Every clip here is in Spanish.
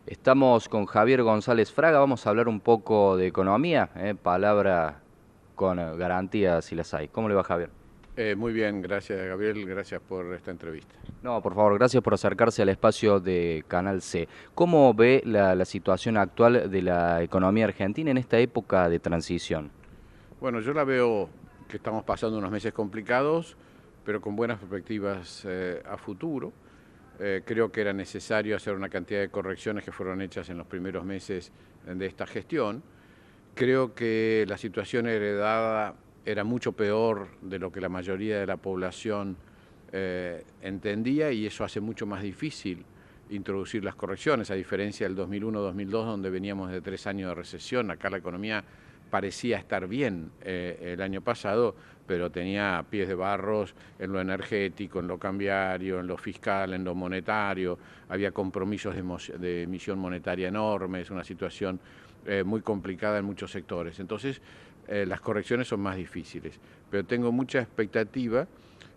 Estamos con Javier González Fraga, vamos a hablar un poco de economía, palabra con garantías si las hay. ¿Cómo le va, Javier? Muy bien, gracias Gabriel, gracias por esta entrevista. No, por favor, gracias por acercarse al espacio de Canal C. ¿Cómo ve la situación actual de la economía argentina en esta época de transición? Bueno, yo la veo que estamos pasando unos meses complicados, pero con buenas perspectivas a futuro. Creo que era necesario hacer una cantidad de correcciones que fueron hechas en los primeros meses de esta gestión. Creo que la situación heredada era mucho peor de lo que la mayoría de la población entendía y eso hace mucho más difícil introducir las correcciones, a diferencia del 2001-2002, donde veníamos de 3 años de recesión. Acá la economía parecía estar bien el año pasado, pero tenía pies de barros en lo energético, en lo cambiario, en lo fiscal, en lo monetario. Había compromisos de emisión monetaria enormes, una situación muy complicada en muchos sectores. Entonces, las correcciones son más difíciles. Pero tengo mucha expectativa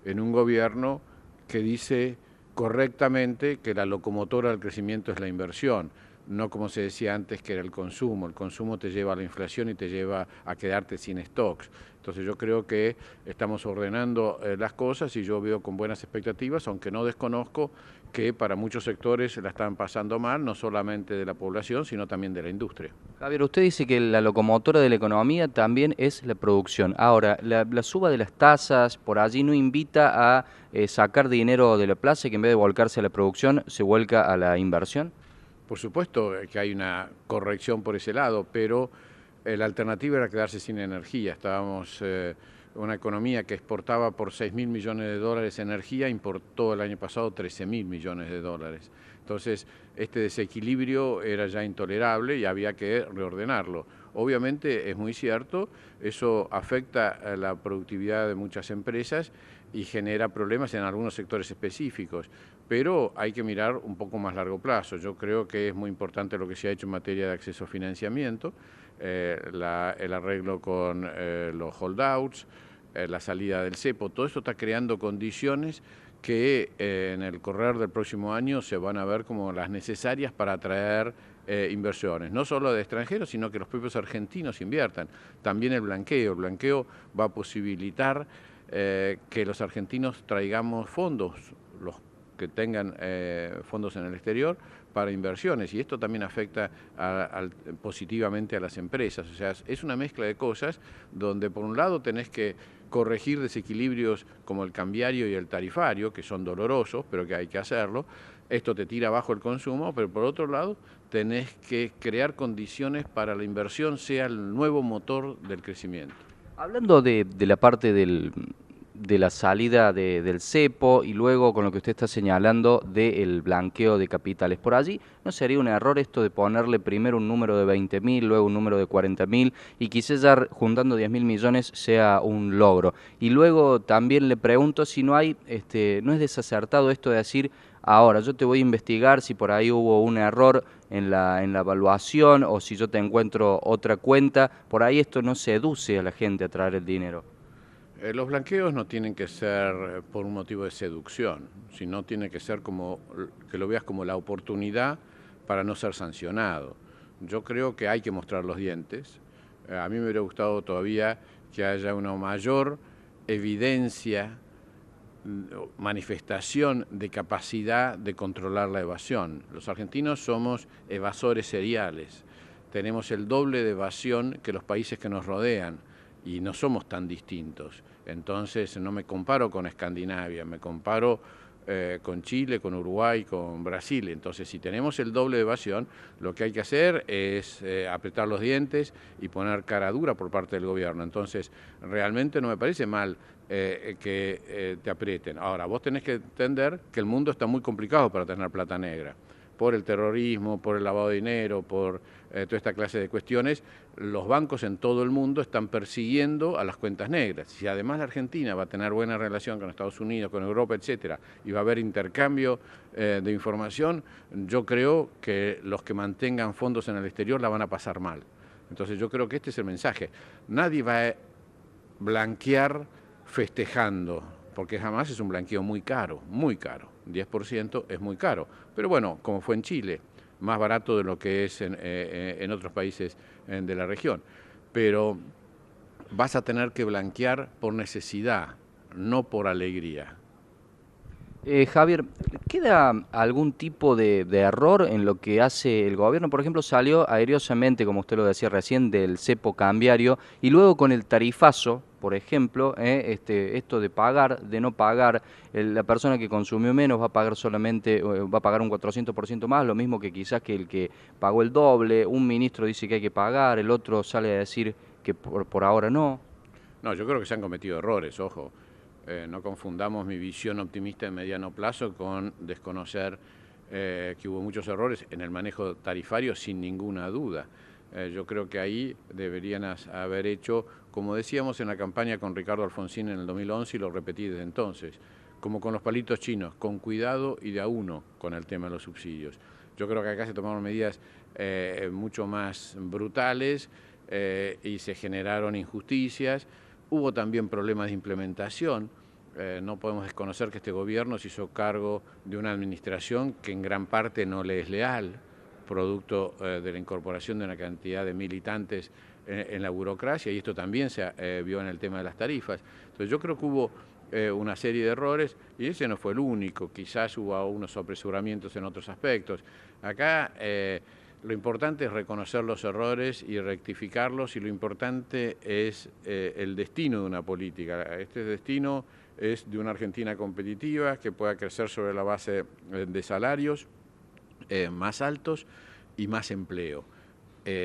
en un gobierno que dice correctamente que la locomotora del crecimiento es la inversión, no como se decía antes que era el consumo. El consumo te lleva a la inflación y te lleva a quedarte sin stocks. Entonces yo creo que estamos ordenando las cosas y yo veo con buenas expectativas, aunque no desconozco que para muchos sectores la están pasando mal, no solamente de la población, sino también de la industria. Javier, usted dice que la locomotora de la economía también es la producción. Ahora, la suba de las tasas por allí no invita a sacar dinero de la plaza y que en vez de volcarse a la producción se vuelca a la inversión. Por supuesto que hay una corrección por ese lado, pero la alternativa era quedarse sin energía. Estábamos una economía que exportaba por 6.000 millones de dólares energía, importó el año pasado 13.000 millones de dólares. Entonces, este desequilibrio era ya intolerable y había que reordenarlo. Obviamente es muy cierto, eso afecta a la productividad de muchas empresas y genera problemas en algunos sectores específicos, pero hay que mirar un poco más largo plazo. Yo creo que es muy importante lo que se ha hecho en materia de acceso a financiamiento, el arreglo con los holdouts, la salida del cepo. Todo esto está creando condiciones que en el correr del próximo año se van a ver como las necesarias para atraer inversiones, no solo de extranjeros, sino que los propios argentinos inviertan. También el blanqueo va a posibilitar que los argentinos traigamos fondos, los que tengan fondos en el exterior, para inversiones, y esto también afecta positivamente a las empresas. O sea, es una mezcla de cosas donde por un lado tenés que corregir desequilibrios como el cambiario y el tarifario, que son dolorosos, pero que hay que hacerlo. Esto te tira abajo el consumo, pero por otro lado tenés que crear condiciones para la inversión sea el nuevo motor del crecimiento. Hablando de la parte de la salida del cepo y luego con lo que usted está señalando del blanqueo de capitales, por allí, ¿no sería un error esto de ponerle primero un número de 20.000, luego un número de 40.000 y quizás ya juntando 10.000 millones sea un logro? Y luego también le pregunto si no hay, no es desacertado esto de decir, ahora yo te voy a investigar si por ahí hubo un error en la evaluación o si yo te encuentro otra cuenta, por ahí esto no seduce a la gente a traer el dinero. Los blanqueos no tienen que ser por un motivo de seducción, sino tiene que ser como que lo veas como la oportunidad para no ser sancionado. Yo creo que hay que mostrar los dientes. A mí me hubiera gustado todavía que haya una mayor evidencia, manifestación de capacidad de controlar la evasión. Los argentinos somos evasores seriales. Tenemos el doble de evasión que los países que nos rodean y no somos tan distintos. Entonces no me comparo con Escandinavia, me comparo con Chile, con Uruguay, con Brasil. Entonces si tenemos el doble de evasión, lo que hay que hacer es apretar los dientes y poner cara dura por parte del gobierno. Entonces realmente no me parece mal que te aprieten. Ahora, vos tenés que entender que el mundo está muy complicado para tener plata negra por el terrorismo, por el lavado de dinero, por toda esta clase de cuestiones. Los bancos en todo el mundo están persiguiendo a las cuentas negras. Si además la Argentina va a tener buena relación con Estados Unidos, con Europa, etcétera, y va a haber intercambio de información, yo creo que los que mantengan fondos en el exterior la van a pasar mal. Entonces yo creo que este es el mensaje. Nadie va a blanquear festejando, porque jamás es un blanqueo muy caro, 10% es muy caro. Pero bueno, como fue en Chile, más barato de lo que es en otros países de la región. Pero vas a tener que blanquear por necesidad, no por alegría. Javier, ¿queda algún tipo de error en lo que hace el gobierno? Por ejemplo, salió airosamente, como usted lo decía recién, del cepo cambiario y luego con el tarifazo, por ejemplo, esto de pagar, de no pagar, la persona que consumió menos va a pagar solamente, va a pagar un 400% más, lo mismo que quizás que el que pagó el doble, un ministro dice que hay que pagar, el otro sale a decir que por ahora no. No, yo creo que se han cometido errores, ojo. No confundamos mi visión optimista de mediano plazo con desconocer que hubo muchos errores en el manejo tarifario sin ninguna duda. Yo creo que ahí deberían haber hecho, como decíamos en la campaña con Ricardo Alfonsín en el 2011 y lo repetí desde entonces, como con los palitos chinos, con cuidado y de a uno con el tema de los subsidios. Yo creo que acá se tomaron medidas mucho más brutales y se generaron injusticias. Hubo también problemas de implementación. No podemos desconocer que este gobierno se hizo cargo de una administración que en gran parte no le es leal, producto de la incorporación de una cantidad de militantes en la burocracia, y esto también se vio en el tema de las tarifas. Entonces yo creo que hubo una serie de errores, y ese no fue el único, quizás hubo unos apresuramientos en otros aspectos. Acá lo importante es reconocer los errores y rectificarlos, y lo importante es el destino de una política. Este destino es de una Argentina competitiva que pueda crecer sobre la base de salarios más altos y más empleo.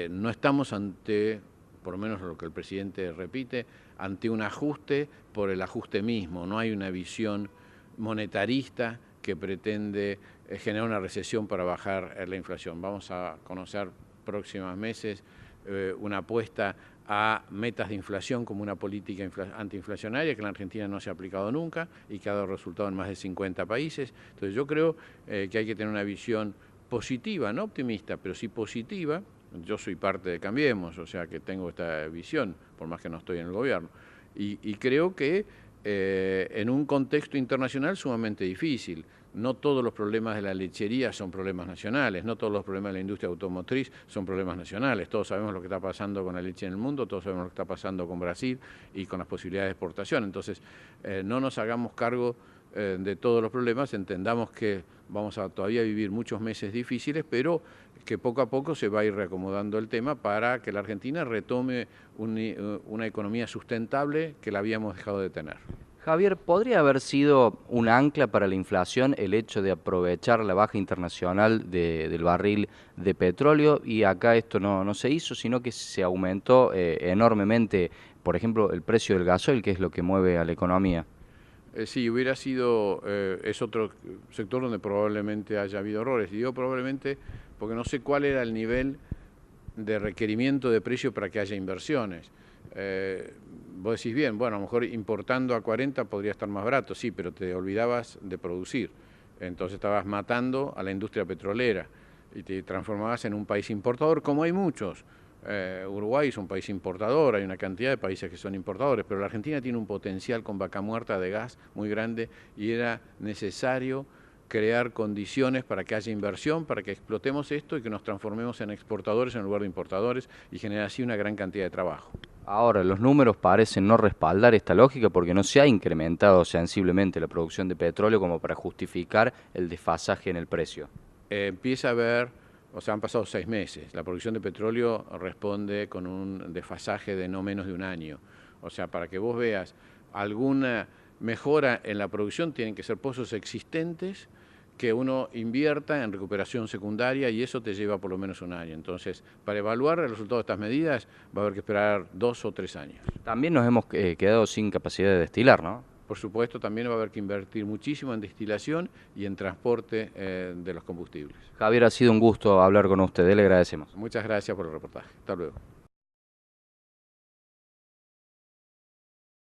No estamos ante, por lo menos lo que el presidente repite, ante un ajuste por el ajuste mismo. No hay una visión monetarista que pretende generar una recesión para bajar la inflación. Vamos a conocer próximos meses una apuesta a metas de inflación como una política antiinflacionaria que en la Argentina no se ha aplicado nunca y que ha dado resultado en más de 50 países. Entonces yo creo que hay que tener una visión positiva, no optimista, pero sí positiva. Yo soy parte de Cambiemos, o sea que tengo esta visión, por más que no estoy en el gobierno. Y creo que en un contexto internacional sumamente difícil. No todos los problemas de la lechería son problemas nacionales, no todos los problemas de la industria automotriz son problemas nacionales. Todos sabemos lo que está pasando con la leche en el mundo, todos sabemos lo que está pasando con Brasil y con las posibilidades de exportación. Entonces, no nos hagamos cargo de todos los problemas, entendamos que vamos a todavía vivir muchos meses difíciles, pero que poco a poco se va a ir reacomodando el tema para que la Argentina retome una economía sustentable que la habíamos dejado de tener. Javier, ¿podría haber sido un ancla para la inflación el hecho de aprovechar la baja internacional del barril de petróleo? Y acá esto no se hizo, sino que se aumentó enormemente, por ejemplo, el precio del gasoil, que es lo que mueve a la economía. Sí, hubiera sido, es otro sector donde probablemente haya habido errores. Y digo probablemente porque no sé cuál era el nivel de requerimiento de precio para que haya inversiones. Vos decís bien, bueno, a lo mejor importando a 40 podría estar más barato, sí, pero te olvidabas de producir. Entonces estabas matando a la industria petrolera y te transformabas en un país importador, como hay muchos. Uruguay es un país importador, hay una cantidad de países que son importadores, pero la Argentina tiene un potencial con Vaca Muerta de gas muy grande y era necesario crear condiciones para que haya inversión, para que explotemos esto y que nos transformemos en exportadores en lugar de importadores y generar así una gran cantidad de trabajo. Ahora, los números parecen no respaldar esta lógica porque no se ha incrementado sensiblemente la producción de petróleo como para justificar el desfasaje en el precio. Empieza a haber, o sea, han pasado 6 meses. La producción de petróleo responde con un desfasaje de no menos de un año. O sea, para que vos veas alguna mejora en la producción, tienen que ser pozos existentes que uno invierta en recuperación secundaria y eso te lleva por lo menos un año. Entonces, para evaluar el resultado de estas medidas va a haber que esperar 2 o 3 años. También nos hemos quedado sin capacidad de destilar, ¿no? Por supuesto, también va a haber que invertir muchísimo en destilación y en transporte de los combustibles. Javier, ha sido un gusto hablar con usted, le agradecemos. Muchas gracias por el reportaje. Hasta luego.